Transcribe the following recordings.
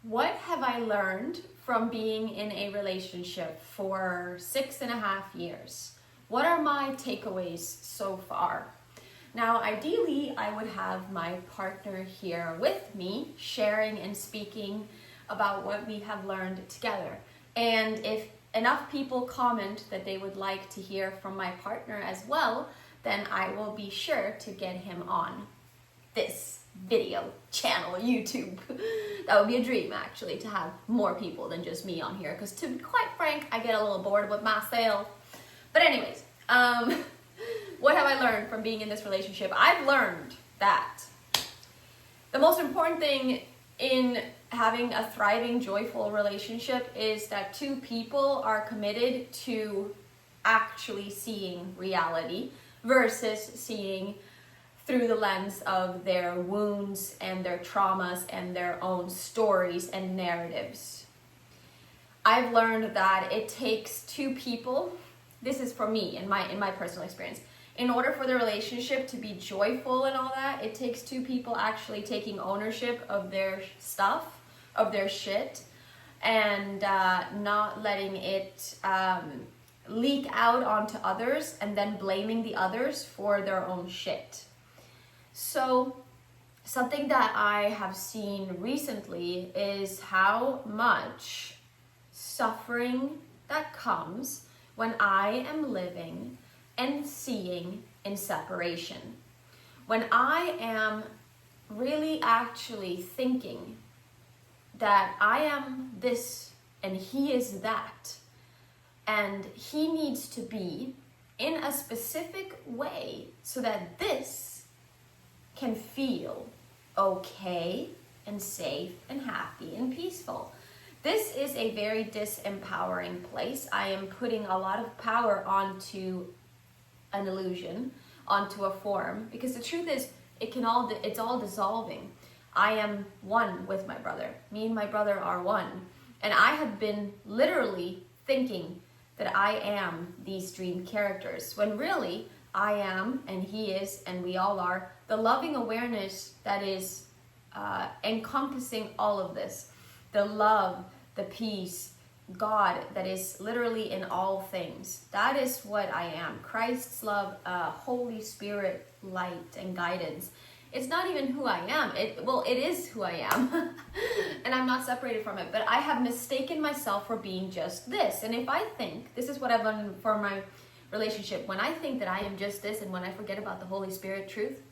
What have I learned from being in a relationship for 6.5 years? What are my takeaways so far? Now, ideally, I would have my partner here with me, sharing and speaking about what we have learned together. And if enough people comment that they would like to hear from my partner as well, then I will be sure to get him on this video channel, YouTube. That would be a dream, actually, to have more people than just me on here, because to be quite frank, I get a little bored with myself. But anyways, what have I learned from being in this relationship? I've learned that the most important thing in having a thriving, joyful relationship is that two people are committed to actually seeing reality versus seeing through the lens of their wounds and their traumas and their own stories and narratives. I've learned that it takes two people, this is for me in my personal experience, in order for the relationship to be joyful and all that, it takes two people actually taking ownership of their stuff, of their shit, and not letting it leak out onto others and then blaming the others for their own shit. So something that I have seen recently is how much suffering that comes when I am living and seeing in separation. When I am really actually thinking that I am this and he is that, and he needs to be in a specific way so that this can feel okay and safe and happy and peaceful. This is a very disempowering place. I am putting a lot of power onto an illusion, onto a form, because the truth is it's all dissolving. I am one with my brother. Me and my brother are one. And I have been literally thinking that I am these dream characters, when really I am, and he is, and we all are, the loving awareness that is encompassing all of this. The love, the peace, God that is literally in all things. That is what I am. Christ's love, Holy Spirit, light, and guidance. It's not even who I am. It is who I am. And I'm not separated from it. But I have mistaken myself for being just this. And if I think, this is what I've learned for my relationship, when I think that I am just this and when I forget about the Holy Spirit truth,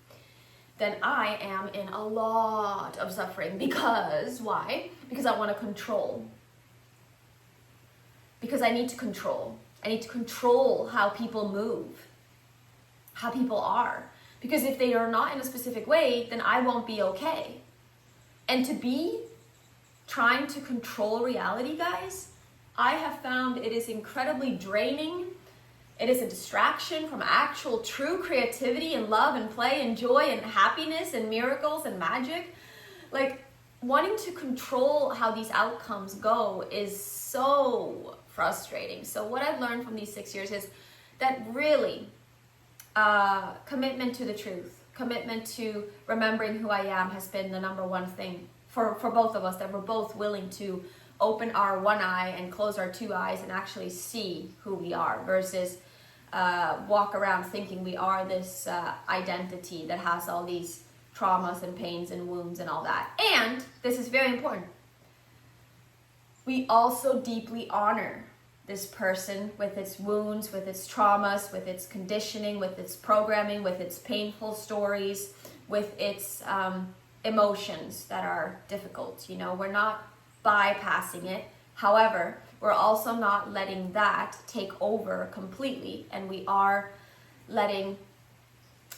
then I am in a lot of suffering. Because, why? Because I want to control. Because I need to control. I need to control how people move, how people are. Because if they are not in a specific way, then I won't be okay. And to be trying to control reality, guys, I have found it is incredibly draining. It is a distraction from actual true creativity and love and play and joy and happiness and miracles and magic. Like, wanting to control how these outcomes go is so frustrating. So what I've learned from these 6 years is that really commitment to the truth, commitment to remembering who I am has been the number one thing for both of us, that we're both willing to open our one eye and close our two eyes and actually see who we are versus walk around thinking we are this identity that has all these traumas and pains and wounds and all that. And this is very important. We also deeply honor this person with its wounds, with its traumas, with its conditioning, with its programming, with its painful stories, with its emotions that are difficult. You know, we're not bypassing it. However, we're also not letting that take over completely, and we are letting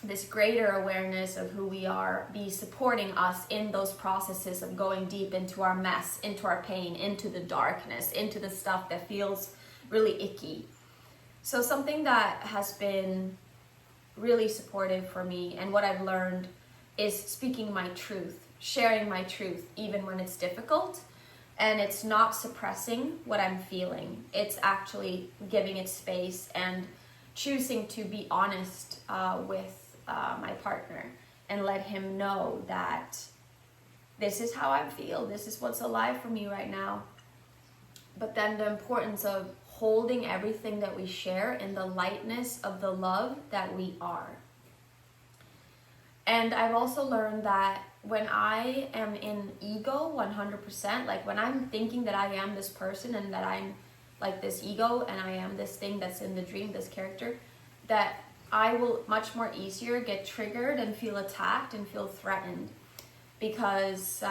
this greater awareness of who we are be supporting us in those processes of going deep into our mess, into our pain, into the darkness, into the stuff that feels really icky. So something that has been really supportive for me, and what I've learned, is speaking my truth, sharing my truth, even when it's difficult. And it's not suppressing what I'm feeling. It's actually giving it space and choosing to be honest with my partner and let him know that this is how I feel, this is what's alive for me right now. But then the importance of holding everything that we share in the lightness of the love that we are. And I've also learned that when I am in ego 100%, like when I'm thinking that I am this person and that I'm like this ego and I am this thing that's in the dream, this character, that I will much more easier get triggered and feel attacked and feel threatened, because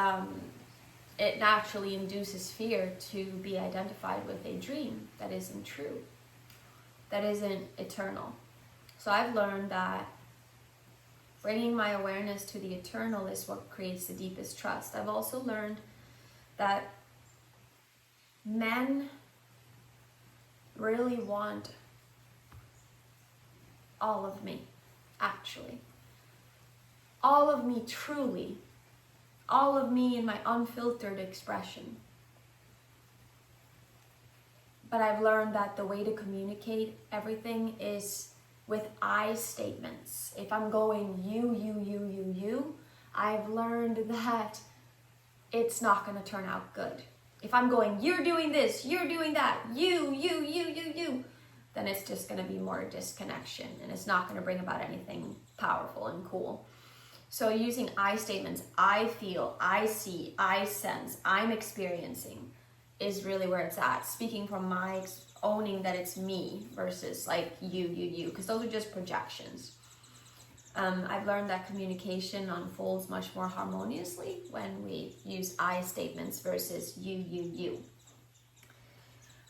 it naturally induces fear to be identified with a dream that isn't true, that isn't eternal. So I've learned that bringing my awareness to the eternal is what creates the deepest trust. I've also learned that men really want all of me, actually. All of me truly. All of me in my unfiltered expression. But I've learned that the way to communicate everything is with I statements. If I'm going you, I've learned that it's not going to turn out good. If I'm going, you're doing this, you're doing that, you, then it's just going to be more disconnection, and it's not going to bring about anything powerful and cool. So using I statements, I feel, I see, I sense, I'm experiencing, is really where it's at. Speaking from my owning that it's me versus like you, because those are just projections. I've learned that communication unfolds much more harmoniously when we use I statements versus you.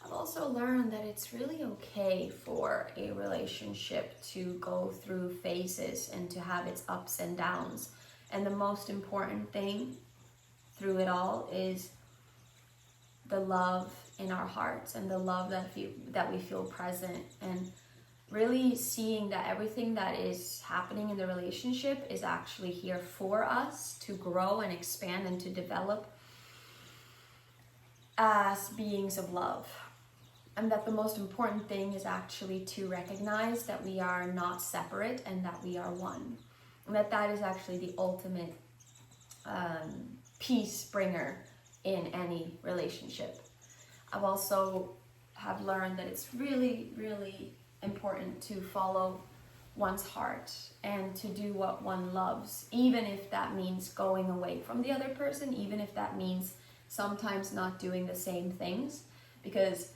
I've also learned that it's really okay for a relationship to go through phases and to have its ups and downs. And the most important thing through it all is the love in our hearts and the love that we feel present, and really seeing that everything that is happening in the relationship is actually here for us to grow and expand and to develop as beings of love. And that the most important thing is actually to recognize that we are not separate and that we are one. And that is actually the ultimate peace bringer in any relationship. I've also have learned that it's really, really important to follow one's heart and to do what one loves, even if that means going away from the other person, even if that means sometimes not doing the same things, because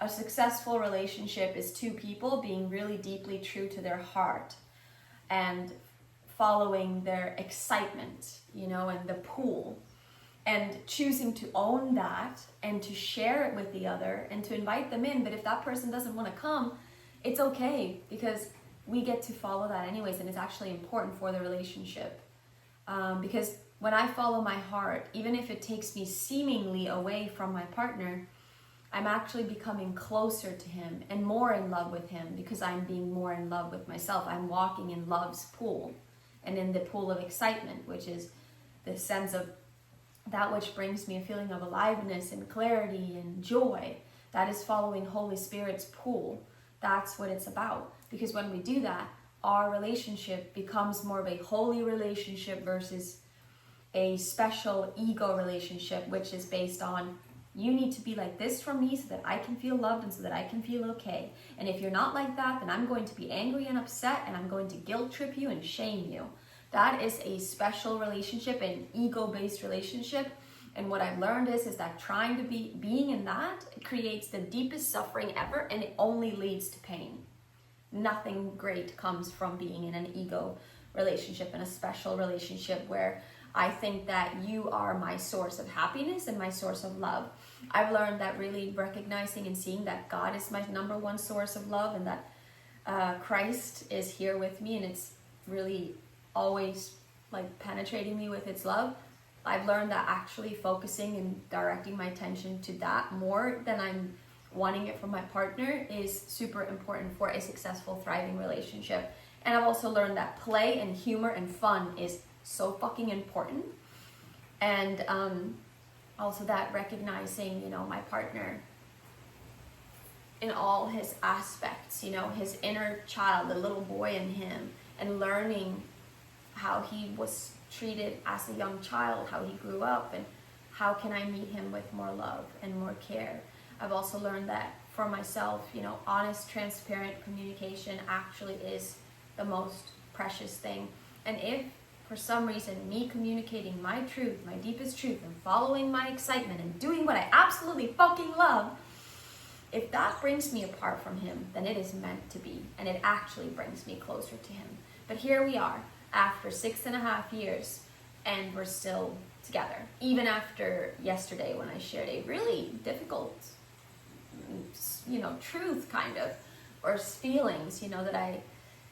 a successful relationship is two people being really deeply true to their heart and following their excitement, and the pull, and choosing to own that and to share it with the other and to invite them in. But if that person doesn't want to come, it's okay, because we get to follow that anyways, and it's actually important for the relationship. Because when I follow my heart, even if it takes me seemingly away from my partner, I'm actually becoming closer to him and more in love with him, because I'm being more in love with myself. I'm walking in love's pool, and in the pool of excitement, which is the sense of that which brings me a feeling of aliveness and clarity and joy. That is following Holy Spirit's pool. That's what it's about. Because when we do that, our relationship becomes more of a holy relationship versus a special ego relationship, which is based on, you need to be like this for me so that I can feel loved and so that I can feel okay. And if you're not like that, then I'm going to be angry and upset, and I'm going to guilt trip you and shame you. That is a special relationship, an ego-based relationship. And what I've learned is that trying to being in that creates the deepest suffering ever, and it only leads to pain. Nothing great comes from being in an ego relationship, and a special relationship where I think that you are my source of happiness and my source of love. I've learned that really recognizing and seeing that God is my number one source of love, and that Christ is here with me, and it's really always like penetrating me with its love. I've learned that actually focusing and directing my attention to that more than I'm wanting it from my partner is super important for a successful, thriving relationship. And I've also learned that play and humor and fun is so fucking important. And also that recognizing, my partner in all his aspects, his inner child, the little boy in him, and learning how he was treated as a young child, how he grew up, and how can I meet him with more love and more care. I've also learned that for myself, honest, transparent communication actually is the most precious thing. And if for some reason me communicating my truth, my deepest truth, and following my excitement and doing what I absolutely fucking love, if that brings me apart from him, then it is meant to be, and it actually brings me closer to him. But here we are, after 6.5 years, and we're still together. Even after yesterday when I shared a really difficult, truth kind of, or feelings, that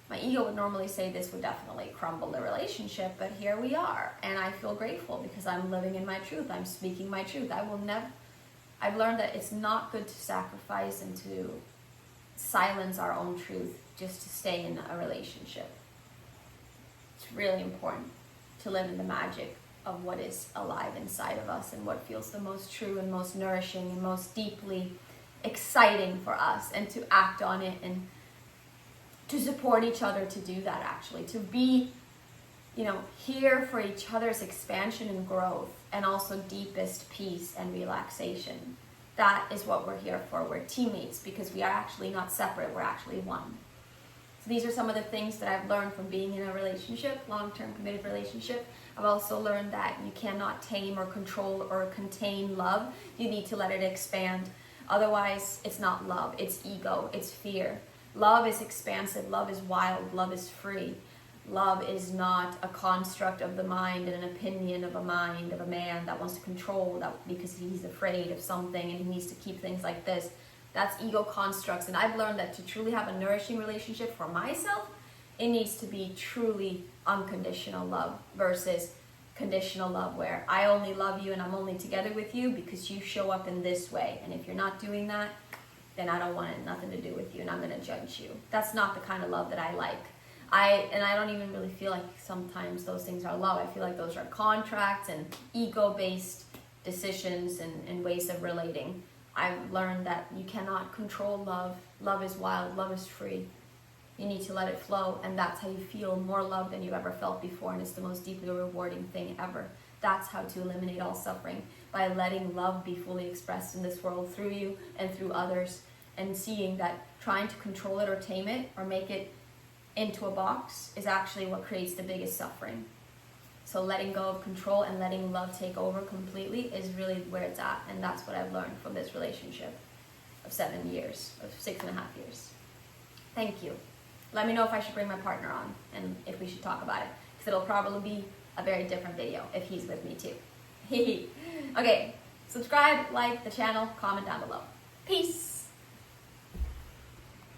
my ego would normally say this would definitely crumble the relationship, but here we are. And I feel grateful because I'm living in my truth. I'm speaking my truth. I've learned that it's not good to sacrifice and to silence our own truth just to stay in a relationship. It's really important to live in the magic of what is alive inside of us and what feels the most true and most nourishing and most deeply exciting for us, and to act on it and to support each other to do that, actually, to be here for each other's expansion and growth, and also deepest peace and relaxation. That is what we're here for. We're teammates because we are actually not separate, we're actually one. So these are some of the things that I've learned from being in a relationship, long-term committed relationship. I've also learned that you cannot tame or control or contain love. You need to let it expand. Otherwise, it's not love, it's ego, it's fear. Love is expansive, love is wild, love is free. Love is not a construct of the mind and an opinion of a mind of a man that wants to control that because he's afraid of something and he needs to keep things like this. That's ego constructs. And I've learned that to truly have a nourishing relationship for myself, it needs to be truly unconditional love versus conditional love where I only love you and I'm only together with you because you show up in this way. And if you're not doing that, then I don't want nothing to do with you and I'm going to judge you. That's not the kind of love that I like. I don't even really feel like sometimes those things are love. I feel like those are contracts and ego-based decisions and ways of relating. I've learned that you cannot control love. Love is wild. Love is free. You need to let it flow, and that's how you feel more love than you've ever felt before, and it's the most deeply rewarding thing ever. That's how to eliminate all suffering, by letting love be fully expressed in this world through you and through others, and seeing that trying to control it or tame it or make it into a box is actually what creates the biggest suffering. So letting go of control and letting love take over completely is really where it's at, and that's what I've learned from this relationship of 7 years, of 6.5 years. Thank you. Let me know if I should bring my partner on and if we should talk about it, because it'll probably be a very different video if he's with me too. Okay, subscribe, like the channel, comment down below. Peace.